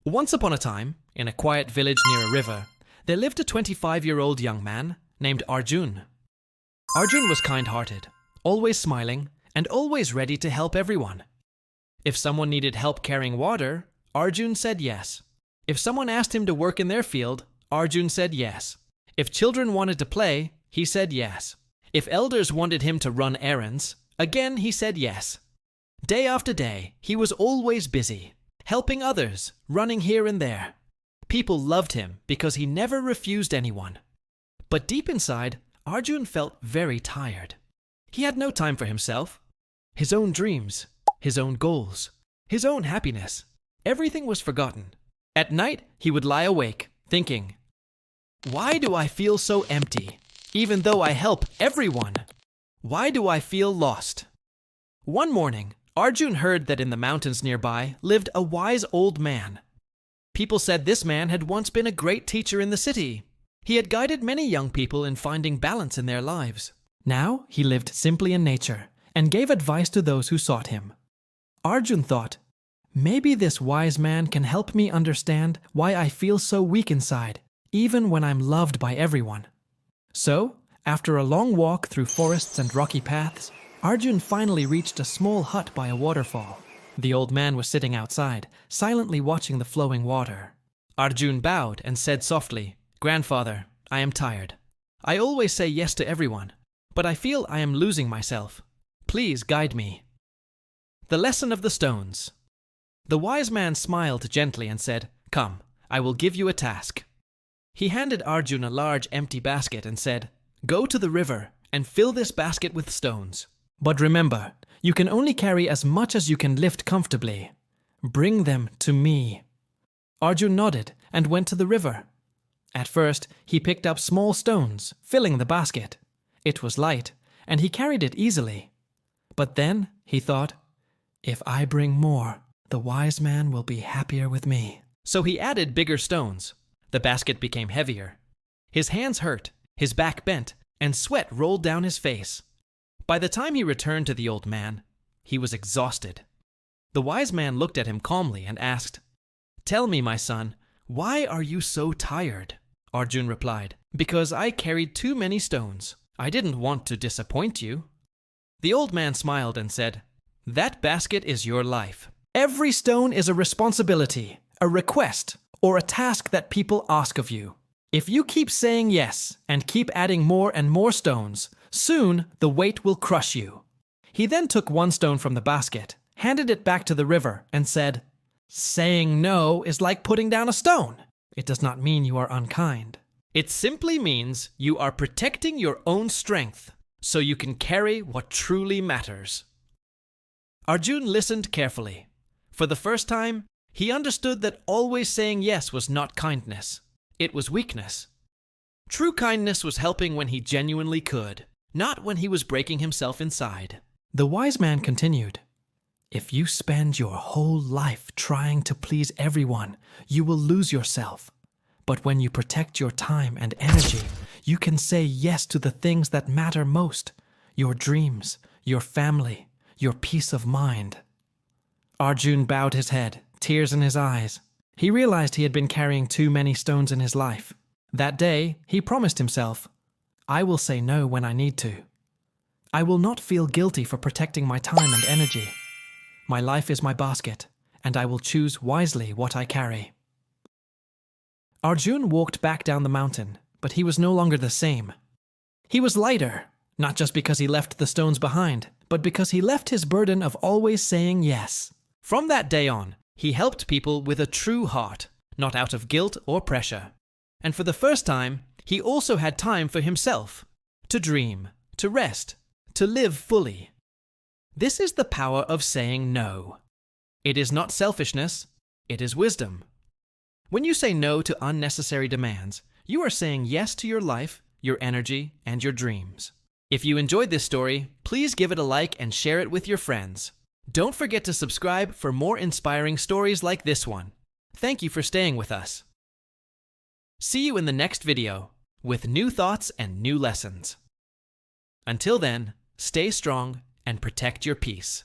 Once upon a time, in a quiet village near a river, there lived a 25-year-old young man named Arjun. Arjun was kind-hearted, always smiling, and always ready to help everyone. If someone needed help carrying water, Arjun said yes. If someone asked him to work in their field, Arjun said yes. If children wanted to play, he said yes. If elders wanted him to run errands, again he said yes. Day after day, he was always busy, helping others, running here and there. People loved him because he never refused anyone. But deep inside, Arjun felt very tired. He had no time for himself, his own dreams, his own goals, his own happiness. Everything was forgotten. At night, he would lie awake, thinking, "Why do I feel so empty, even though I help everyone? Why do I feel lost?" One morning, Arjun heard that in the mountains nearby lived a wise old man. People said this man had once been a great teacher in the city. He had guided many young people in finding balance in their lives. Now he lived simply in nature and gave advice to those who sought him. Arjun thought, maybe this wise man can help me understand why I feel so weak inside, even when I'm loved by everyone. So, after a long walk through forests and rocky paths, Arjun finally reached a small hut by a waterfall. The old man was sitting outside, silently watching the flowing water. Arjun bowed and said softly, "Grandfather, I am tired. I always say yes to everyone, but I feel I am losing myself. Please guide me." The lesson of the stones. The wise man smiled gently and said, "Come, I will give you a task." He handed Arjun a large empty basket and said, "Go to the river and fill this basket with stones. But remember, you can only carry as much as you can lift comfortably. Bring them to me." Arjun nodded and went to the river. At first, he picked up small stones, filling the basket. It was light, and he carried it easily. But then, he thought, if I bring more, the wise man will be happier with me. So he added bigger stones. The basket became heavier. His hands hurt, his back bent, and sweat rolled down his face. By the time he returned to the old man, he was exhausted. The wise man looked at him calmly and asked, "Tell me, my son, why are you so tired?" Arjun replied, "Because I carried too many stones. I didn't want to disappoint you." The old man smiled and said, "That basket is your life. Every stone is a responsibility, a request, or a task that people ask of you. If you keep saying yes and keep adding more and more stones, soon the weight will crush you." He then took one stone from the basket, handed it back to the river, and said, "Saying no is like putting down a stone. It does not mean you are unkind. It simply means you are protecting your own strength so you can carry what truly matters." Arjun listened carefully. For the first time, he understood that always saying yes was not kindness. It was weakness. True kindness was helping when he genuinely could, not when he was breaking himself inside. The wise man continued, "If you spend your whole life trying to please everyone, you will lose yourself. But when you protect your time and energy, you can say yes to the things that matter most: your dreams, your family, your peace of mind." Arjun bowed his head, tears in his eyes. He realized he had been carrying too many stones in his life. That day, he promised himself, "I will say no when I need to. I will not feel guilty for protecting my time and energy. My life is my basket, and I will choose wisely what I carry." Arjun walked back down the mountain, but he was no longer the same. He was lighter, not just because he left the stones behind, but because he left his burden of always saying yes. From that day on, he helped people with a true heart, not out of guilt or pressure. And for the first time, he also had time for himself, to dream, to rest, to live fully. This is the power of saying no. It is not selfishness, it is wisdom. When you say no to unnecessary demands, you are saying yes to your life, your energy, and your dreams. If you enjoyed this story, please give it a like and share it with your friends. Don't forget to subscribe for more inspiring stories like this one. Thank you for staying with us. See you in the next video with new thoughts and new lessons. Until then, stay strong and protect your peace.